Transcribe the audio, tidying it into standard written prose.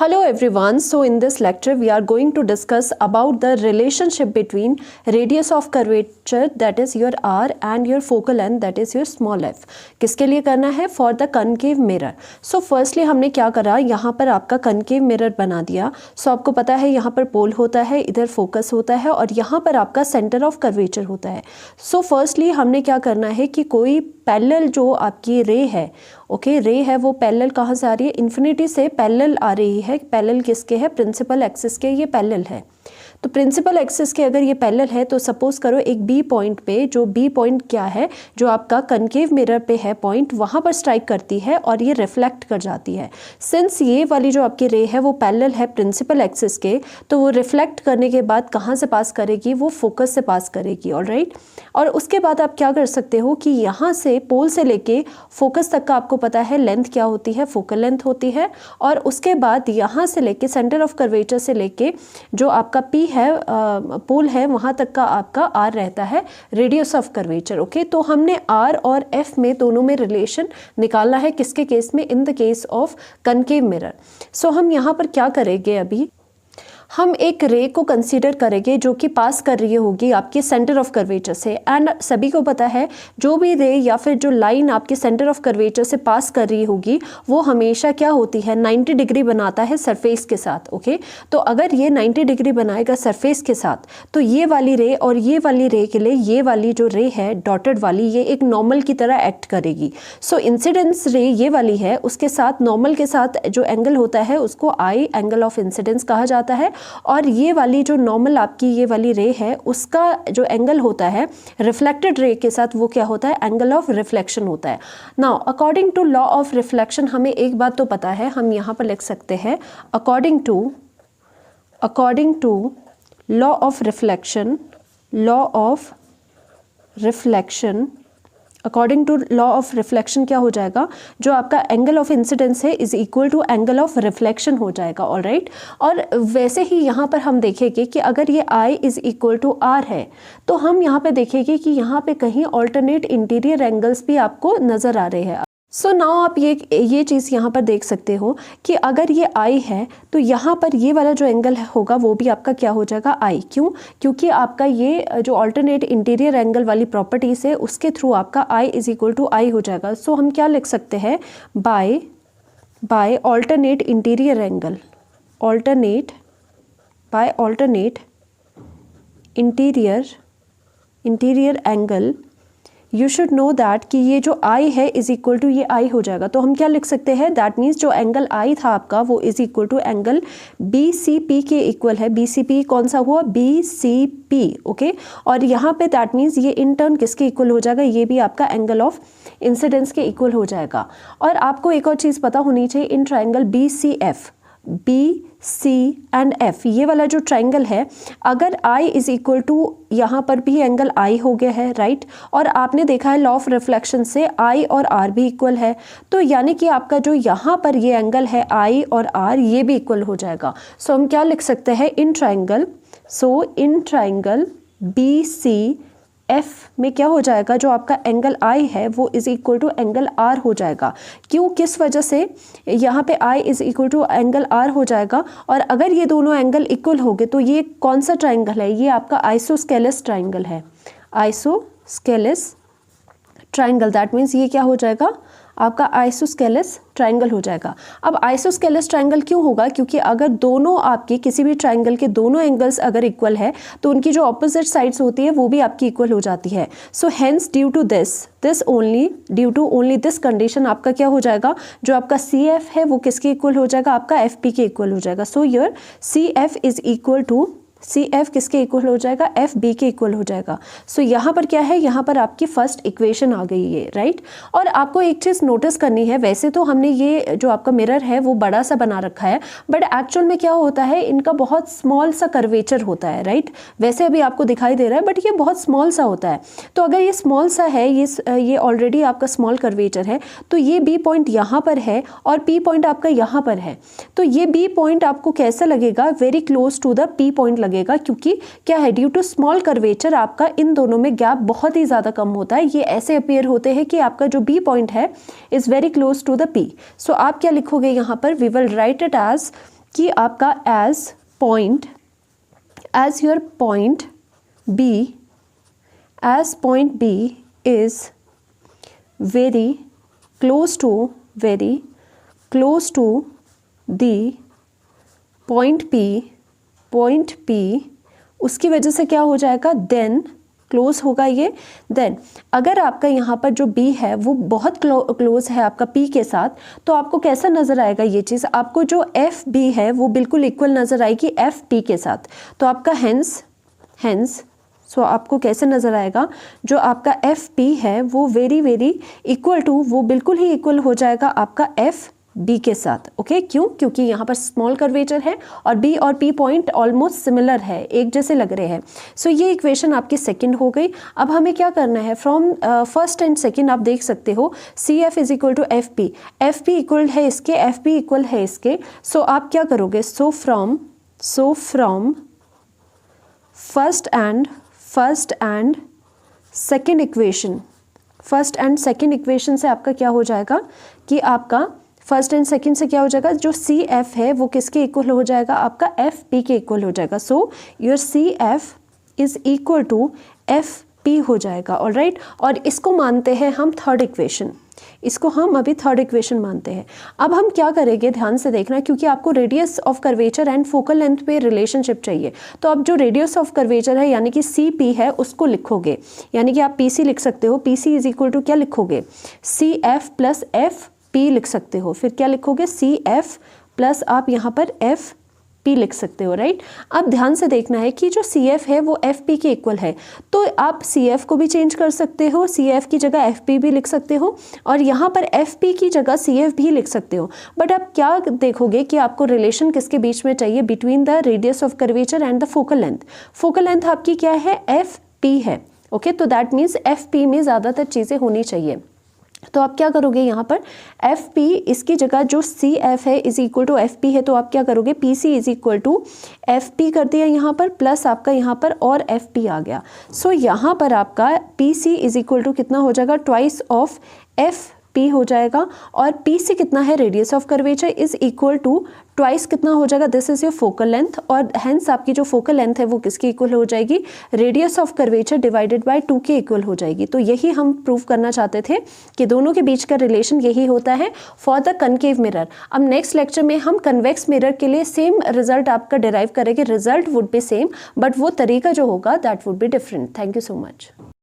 Hello everyone, so in this lecture we are going to discuss about the relationship between radius of curvature that is your r and your focal length that is your small f. किसके लिए करना है? For the concave mirror. So firstly हमने क्या करा, यहाँ पर आपका concave mirror बना दिया. So आपको पता है यहाँ पर पोल होता है, इधर फोकस होता है और यहाँ पर आपका सेंटर ऑफ कर्वेचर होता है. So firstly हमने क्या करना है कि कोई पैरेलल जो आपकी रे है, ओके रे है वो पैरेलल कहाँ से आ रही है? इन्फिनिटी से पैरेलल आ रही है. पैरेलल किसके है? प्रिंसिपल एक्सिस के ये पैरेलल है. तो प्रिंसिपल एक्सिस के अगर ये पैरेलल है तो सपोज करो एक बी पॉइंट पे, जो बी पॉइंट क्या है, जो आपका कनकेव मिरर पे है पॉइंट, वहाँ पर स्ट्राइक करती है और ये रिफ्लेक्ट कर जाती है. सिंस ये वाली जो आपकी रे है वो पैरेलल है प्रिंसिपल एक्सिस के, तो वो रिफ्लेक्ट करने के बाद कहाँ से पास करेगी? वो फोकस से पास करेगी. ऑलराइट. और उसके बाद आप क्या कर सकते हो कि यहाँ से पोल से लेके फोकस तक का आपको पता है लेंथ क्या होती है? फोकल लेंथ होती है. और उसके बाद यहाँ से लेके सेंटर ऑफ कर्वेचर से लेके जो आपका पी है पोल है वहाँ तक का आपका आर रहता है रेडियस ऑफ कर्वेचर. ओके, तो हमने आर और एफ में दोनों में रिलेशन निकालना है. किसके केस में? In the case of concave mirror. So हम यहाँ पर क्या करेंगे, अभी हम एक रे को कंसीडर करेंगे जो कि पास कर रही होगी आपके सेंटर ऑफ कर्वेचर से. एंड सभी को पता है जो भी रे या फिर जो लाइन आपके सेंटर ऑफ कर्वेचर से पास कर रही होगी वो हमेशा क्या होती है? 90 डिग्री बनाता है सरफेस के साथ. ओके, तो अगर ये 90 डिग्री बनाएगा सरफेस के साथ तो ये वाली रे और ये वाली रे के लिए ये वाली जो रे है डॉटेड वाली, ये एक नॉर्मल की तरह एक्ट करेगी. सो इंसिडेंस रे ये वाली है, उसके साथ नॉर्मल के साथ जो एंगल होता है उसको आई एंगल ऑफ इंसिडेंस कहा जाता है. और ये वाली जो नॉर्मल आपकी ये वाली रे है उसका जो एंगल होता है रिफ्लेक्टेड रे के साथ वो क्या होता है? एंगल ऑफ रिफ्लेक्शन होता है. Now according to law of reflection हमें एक बात तो पता है, हम यहाँ पर लिख सकते हैं according to law of reflection, according to law of reflection क्या हो जाएगा? जो आपका एंगल ऑफ इंसिडेंस है is equal to angle of reflection हो जाएगा. ऑलराइट. और वैसे ही यहाँ पर हम देखेंगे कि अगर ये आई इज इक्वल टू आर है तो हम यहाँ पे देखेंगे कि यहाँ पे कहीं ऑल्टरनेट इंटीरियर एंगल्स भी आपको नज़र आ रहे हैं. सो नाउ आप ये चीज़ यहाँ पर देख सकते हो कि अगर ये आई है तो यहाँ पर ये वाला जो एंगल होगा वो भी आपका क्या हो जाएगा? आई. क्यों? क्योंकि आपका ये जो अल्टरनेट इंटीरियर एंगल वाली प्रॉपर्टीज़ है उसके थ्रू आपका I is equal to I हो जाएगा. सो हम क्या लिख सकते हैं? By alternate interior angle, alternate interior angle you should know that कि ये जो आई है इज इक्वल टू ये आई हो जाएगा. तो हम क्या लिख सकते हैं? दैट मीन्स जो एंगल आई था आपका वो is equal to angle B C P के इक्वल है. बी सी पी कौन सा हुआ? B C P. ओके, और यहाँ पे दैट मीन्स ये इन टर्न किसके इक्वल हो जाएगा? ये भी आपका एंगल ऑफ इंसिडेंस के इक्वल हो जाएगा. और आपको एक और चीज़ पता होनी चाहिए, in triangle B C F, B C and F, ये वाला जो ट्राइंगल है अगर आई इज इक्वल टू, यहाँ पर भी एंगल आई हो गया है. राइट. और आपने देखा है लॉ ऑफ रिफ्लेक्शन से आई और आर भी इक्वल है, तो यानी कि आपका जो यहाँ पर ये एंगल है आई और आर ये भी इक्वल हो जाएगा. सो हम क्या लिख सकते हैं? In triangle B C F में क्या हो जाएगा? जो आपका एंगल आई है वो is equal to angle R हो जाएगा. क्यों? किस वजह से? यहाँ पे I is equal to angle R हो जाएगा. और अगर ये दोनों एंगल इक्वल हो गए तो ये कौन सा ट्राइंगल है? ये आपका आइसोस्केलस ट्राइंगल है. आइसोस्केलस ट्राइंगल, दैट मीन्स ये क्या हो जाएगा? आपका आइसोस्केलस ट्राइंगल हो जाएगा. अब आइसोस्केलस ट्राइंगल क्यों होगा? क्योंकि अगर दोनों आपके किसी भी ट्राइंगल के दोनों एंगल्स अगर इक्वल है तो उनकी जो ऑपोजिट साइड्स होती है वो भी आपकी इक्वल हो जाती है. So hence due to only this condition आपका क्या हो जाएगा? जो आपका सी एफ है वो किसके इक्वल हो जाएगा? आपका एफ पी के इक्वल हो जाएगा. So your C F is equal to, C F किसके इक्वल हो जाएगा? एफ बी के इक्वल हो जाएगा. सो यहाँ पर क्या है? यहाँ पर आपकी फर्स्ट इक्वेशन आ गई है. राइट. और आपको एक चीज़ नोटिस करनी है, वैसे तो हमने ये जो आपका मिरर है वो बड़ा सा बना रखा है, बट एक्चुअल में क्या होता है, इनका बहुत स्मॉल सा कर्वेचर होता है. राइट. वैसे अभी आपको दिखाई दे रहा है बट ये बहुत स्मॉल सा होता है. तो अगर ये स्मॉल सा है, ये ऑलरेडी आपका स्मॉल कर्वेचर है, तो ये बी पॉइंट यहाँ पर है और पी पॉइंट आपका यहाँ पर है. तो ये बी पॉइंट आपको कैसा लगेगा? Very close to the P point लगेगा. क्योंकि क्या है? ड्यू टू स्मॉल कर्वेचर आपका इन दोनों में गैप बहुत ही ज्यादा कम होता है. ये ऐसे अपीयर होते हैं कि आपका जो बी पॉइंट है is very close to the P. So आप क्या लिखोगे यहाँ पर? We will write it as कि आपका as your point B is very close to the point P, उसकी वजह से क्या हो जाएगा, देन क्लोज होगा ये। देन अगर आपका यहाँ पर जो B है वो बहुत क्लोज है आपका P के साथ, तो आपको कैसा नज़र आएगा ये चीज़, आपको जो FB है वो बिल्कुल इक्वल नज़र आएगी FP के साथ। तो आपका हेंस सो आपको कैसे नज़र आएगा, जो आपका FP है वो वेरी इक्वल टू, वो बिल्कुल ही इक्वल हो जाएगा आपका FB के साथ। ओके, क्यों? क्योंकि यहाँ पर स्मॉल कर्वेचर है और B और P पॉइंट ऑलमोस्ट सिमिलर है, एक जैसे लग रहे हैं। सो ये इक्वेशन आपकी सेकंड हो गई। अब हमें क्या करना है, फ्रॉम फर्स्ट एंड सेकंड आप देख सकते हो CF is equal to FP, FP equal है इसके, FP इक्वल है इसके। सो आप क्या करोगे, so from first and second equation से आपका क्या हो जाएगा कि आपका फर्स्ट एंड सेकंड से क्या हो जाएगा, जो CF है वो किसके इक्वल हो जाएगा, आपका FP के इक्वल हो जाएगा। So your CF is equal to FP हो जाएगा। ऑलराइट, और इसको मानते हैं हम थर्ड इक्वेशन, इसको हम अभी थर्ड इक्वेशन मानते हैं। अब हम क्या करेंगे, ध्यान से देखना, क्योंकि आपको radius of curvature and focal length पे रिलेशनशिप चाहिए। तो अब जो रेडियस ऑफ कर्वेचर है यानी कि CP है उसको लिखोगे, यानी कि आप PC लिख सकते हो। PC इज इक्वल टू क्या लिखोगे, CF प्लस FP लिख सकते हो। फिर क्या लिखोगे, CF प्लस आप यहाँ पर FP लिख सकते हो। राइट, अब ध्यान से देखना है कि जो CF है वो FP के इक्वल है, तो आप CF को भी चेंज कर सकते हो, CF की जगह FP भी लिख सकते हो, और यहाँ पर FP की जगह CF भी लिख सकते हो। बट आप क्या देखोगे कि आपको रिलेशन किसके बीच में चाहिए, between the radius of curvature and the focal length. Focal length आपकी क्या है, FP है। ओके, तो दैट मीन्स FP में ज़्यादातर चीज़ें होनी चाहिए। तो आप क्या करोगे, यहाँ पर FP इसकी जगह जो CF है इज इक्वल टू FP है, तो आप क्या करोगे, PC is equal to FP कर दिया यहाँ पर, प्लस आपका यहाँ पर और FP आ गया। सो यहाँ पर आपका PC इज इक्वल टू कितना हो जाएगा, ट्वाइस ऑफ FP हो जाएगा, और PC कितना है, radius of curvature is equal to twice कितना हो जाएगा, this is your focal length, और हेंस आपकी जो फोकल लेंथ है वो किसकी इक्वल हो जाएगी, radius of curvature divided by 2 के इक्वल हो जाएगी। तो यही हम प्रूव करना चाहते थे कि दोनों के बीच का रिलेशन यही होता है फॉर द कनकेव मिरर। अब नेक्स्ट लेक्चर में हम कन्वेक्स मिरर के लिए सेम रिजल्ट आपका डिराइव करेंगे, result would be same but वो तरीका जो होगा that would be different. Thank you so much.